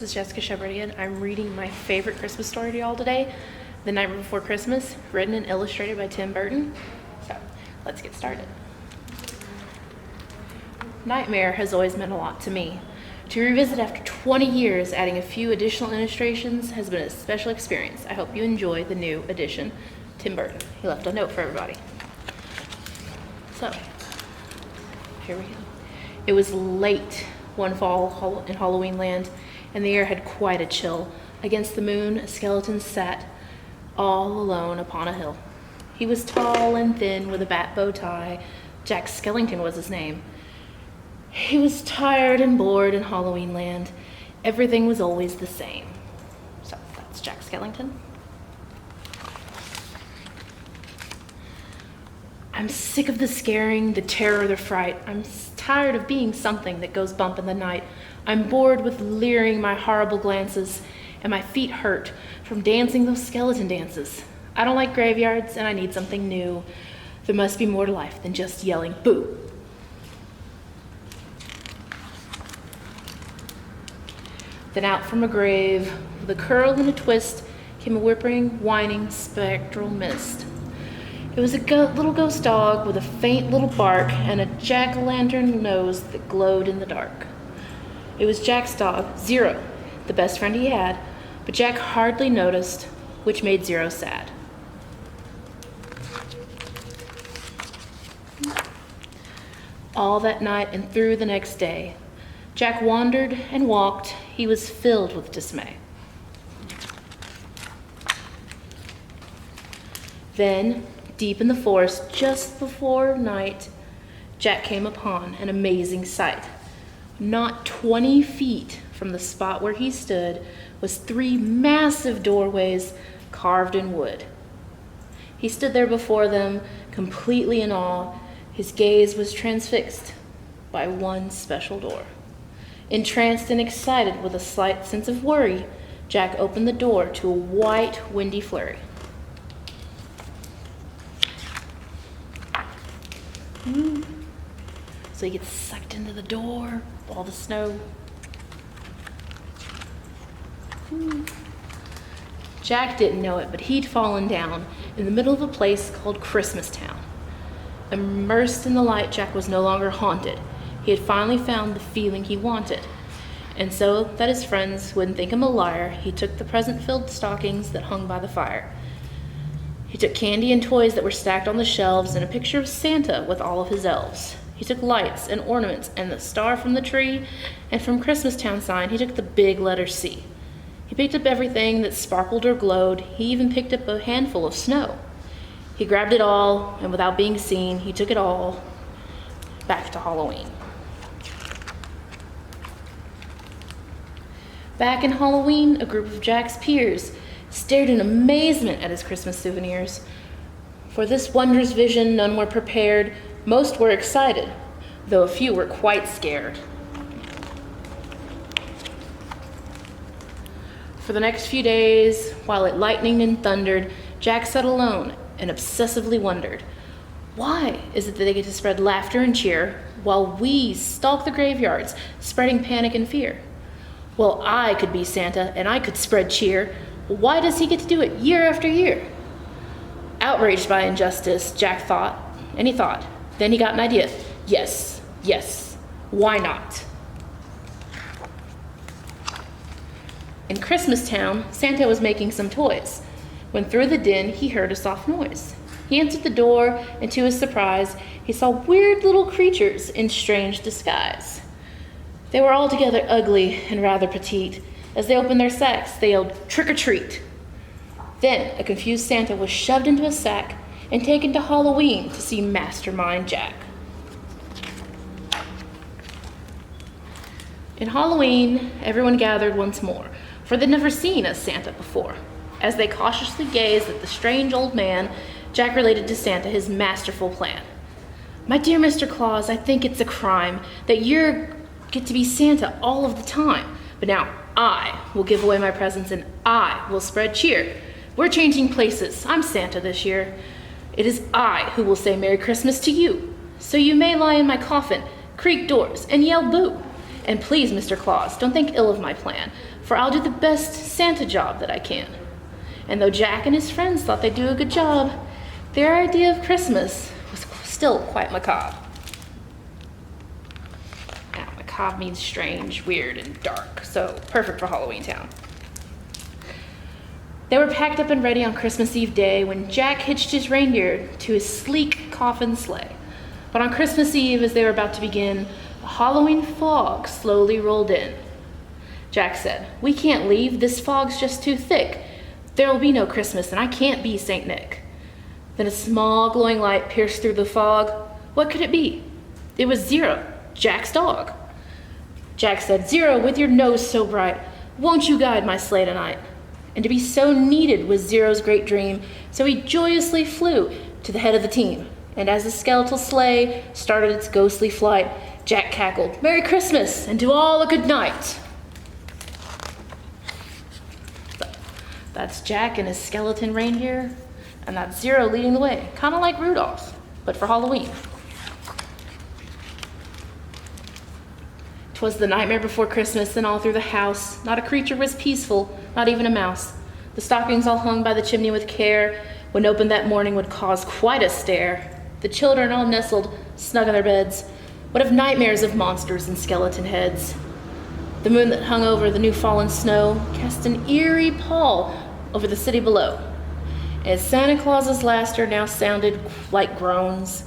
This is Jessica Shepard again. I'm reading my favorite Christmas story to y'all today, The Night Before Christmas, written and illustrated by Tim Burton. So, let's get started. Nightmare has always meant a lot to me. To revisit after 20 years, adding a few additional illustrations has been a special experience. I hope you enjoy the new edition. Tim Burton. He left a note for everybody. So, here we go. It was late one fall in Halloween land, and the air had quite a chill. Against the moon, a skeleton sat all alone upon a hill. He was tall and thin with a bat bow tie. Jack Skellington was his name. He was tired and bored in Halloween land. Everything was always the same. So that's Jack Skellington. I'm sick of the scaring, the terror, the fright. I'm tired of being something that goes bump in the night. I'm bored with leering my horrible glances, and my feet hurt from dancing those skeleton dances. I don't like graveyards, and I need something new. There must be more to life than just yelling boo. Then out from a grave, with a curl and a twist, came a whimpering, whining, spectral mist. It was a little ghost dog with a faint little bark and a jack-o'-lantern nose that glowed in the dark. It was Jack's dog, Zero, the best friend he had, but Jack hardly noticed, which made Zero sad. All that night and through the next day, Jack wandered and walked. He was filled with dismay. Then, deep in the forest, just before night, Jack came upon an amazing sight. Not 20 feet from the spot where he stood was 3 massive doorways carved in wood. He stood there before them, completely in awe. His gaze was transfixed by one special door. Entranced and excited with a slight sense of worry, Jack opened the door to a white, windy flurry. So he gets sucked into the door, all the snow. Jack didn't know it, but he'd fallen down in the middle of a place called Christmas Town. Immersed in the light, Jack was no longer haunted. He had finally found the feeling he wanted. And so that his friends wouldn't think him a liar, he took the present-filled stockings that hung by the fire. He took candy and toys that were stacked on the shelves and a picture of Santa with all of his elves. He took lights and ornaments and the star from the tree, and from Christmas Town sign, he took the big letter C. He picked up everything that sparkled or glowed. He even picked up a handful of snow. He grabbed it all, and without being seen, he took it all back to Halloween. Back in Halloween, a group of Jack's peers stared in amazement at his Christmas souvenirs. For this wondrous vision, none were prepared. Most were excited, though a few were quite scared. For the next few days, while it lightened and thundered, Jack sat alone and obsessively wondered, why is it that they get to spread laughter and cheer while we stalk the graveyards, spreading panic and fear? Well, I could be Santa and I could spread cheer. Why does he get to do it year after year? Outraged by injustice, Jack thought, and he thought. Then he got an idea. Yes, why not? In Christmas Town, Santa was making some toys. When through the din, he heard a soft noise. He answered the door, and to his surprise, he saw weird little creatures in strange disguise. They were altogether ugly and rather petite. As they opened their sacks, they yelled, "Trick or treat!" Then a confused Santa was shoved into a sack and taken to Halloween to see Mastermind Jack. In Halloween, everyone gathered once more, for they'd never seen a Santa before. As they cautiously gazed at the strange old man, Jack related to Santa his masterful plan. "My dear Mr. Claus, I think it's a crime that you get to be Santa all of the time. But now I will give away my presents and I will spread cheer. We're changing places. I'm Santa this year. It is I who will say Merry Christmas to you. So you may lie in my coffin, creak doors, and yell boo. And please, Mr. Claus, don't think ill of my plan, for I'll do the best Santa job that I can. And though Jack and his friends thought they'd do a good job, their idea of Christmas was still quite macabre. Now, macabre means strange, weird, and dark, so perfect for Halloween Town. They were packed up and ready on Christmas Eve day when Jack hitched his reindeer to his sleek coffin sleigh. But on Christmas Eve, as they were about to begin, a Halloween fog slowly rolled in. Jack said, "We can't leave. This fog's just too thick. There will be no Christmas, and I can't be St. Nick." Then a small glowing light pierced through the fog. What could it be? It was Zero, Jack's dog. Jack said, "Zero, with your nose so bright, won't you guide my sleigh tonight?" And to be so needed was Zero's great dream, so he joyously flew to the head of the team. And as the skeletal sleigh started its ghostly flight, Jack cackled, "Merry Christmas, and to all a good night." That's Jack and his skeleton reindeer, and that's Zero leading the way, kind of like Rudolph, but for Halloween. 'Twas the nightmare before Christmas, and all through the house, not a creature was peaceful, not even a mouse. The stockings all hung by the chimney with care, when opened that morning would cause quite a stare. The children all nestled snug in their beds, what of nightmares of monsters and skeleton heads. The moon that hung over the new fallen snow cast an eerie pall over the city below, as Santa Claus's laughter now sounded like groans,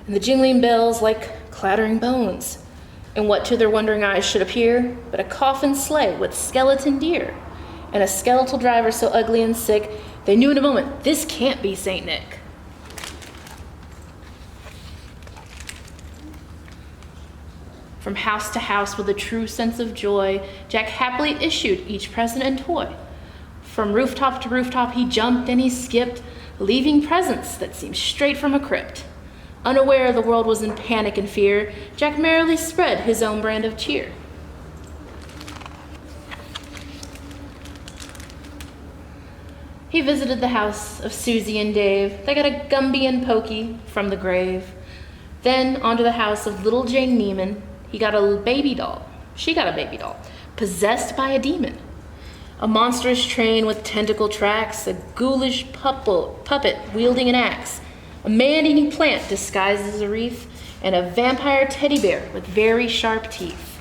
and the jingling bells like clattering bones. And what to their wondering eyes should appear but a coffin sleigh with skeleton deer, and a skeletal driver so ugly and sick, they knew in a moment, this can't be St. Nick. From house to house with a true sense of joy, Jack happily issued each present and toy. From rooftop to rooftop he jumped and he skipped, leaving presents that seemed straight from a crypt. Unaware the world was in panic and fear, Jack merrily spread his own brand of cheer. He visited the house of Susie and Dave. They got a Gumby and Pokey from the grave. Then onto the house of little Jane Neiman. He got a baby doll. She got a baby doll, possessed by a demon. A monstrous train with tentacle tracks, a ghoulish puppet wielding an axe, a man-eating plant disguised as a wreath, and a vampire teddy bear with very sharp teeth.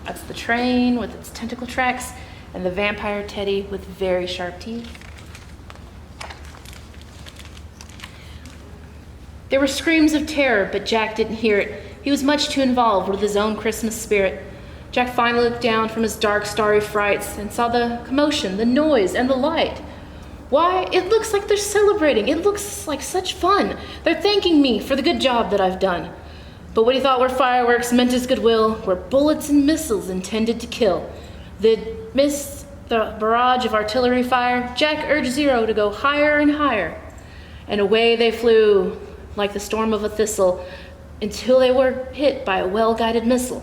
That's the train with its tentacle tracks and the vampire teddy with very sharp teeth. There were screams of terror, but Jack didn't hear it. He was much too involved with his own Christmas spirit. Jack finally looked down from his dark, starry frights and saw the commotion, the noise, and the light. Why, it looks like they're celebrating. It looks like such fun. They're thanking me for the good job that I've done. But what he thought were fireworks meant his goodwill were bullets and missiles intended to kill. Amidst the barrage of artillery fire, Jack urged Zero to go higher and higher. And away they flew like the storm of a thistle until they were hit by a well-guided missile.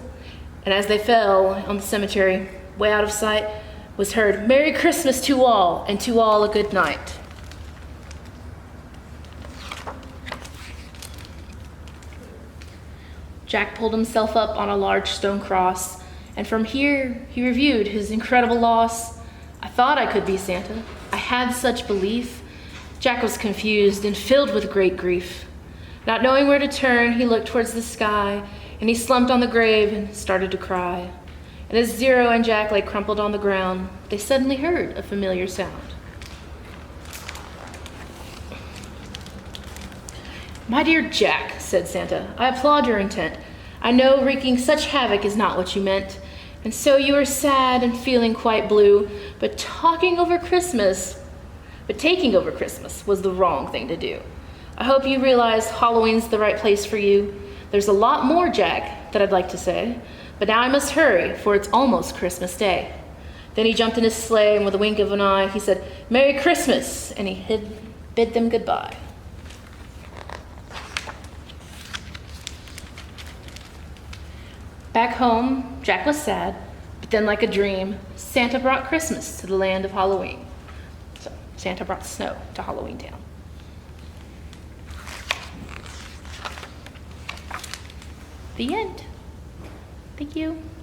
And as they fell on the cemetery, way out of sight, was heard, "Merry Christmas to all, and to all a good night." Jack pulled himself up on a large stone cross, and from here he reviewed his incredible loss. I thought I could be Santa. I had such belief. Jack was confused and filled with great grief. Not knowing where to turn, he looked towards the sky, and he slumped on the grave and started to cry. And as Zero and Jack lay crumpled on the ground, they suddenly heard a familiar sound. "My dear Jack," said Santa, "I applaud your intent. I know wreaking such havoc is not what you meant, and so you are sad and feeling quite blue, but taking over Christmas was the wrong thing to do. I hope you realize Halloween's the right place for you. There's a lot more, Jack, that I'd like to say, but now I must hurry, for it's almost Christmas Day." Then he jumped in his sleigh, and with a wink of an eye, he said, "Merry Christmas," and he bid them goodbye. Back home, Jack was sad, but then like a dream, Santa brought Christmas to the land of Halloween. So Santa brought snow to Halloween Town. The end. Thank you.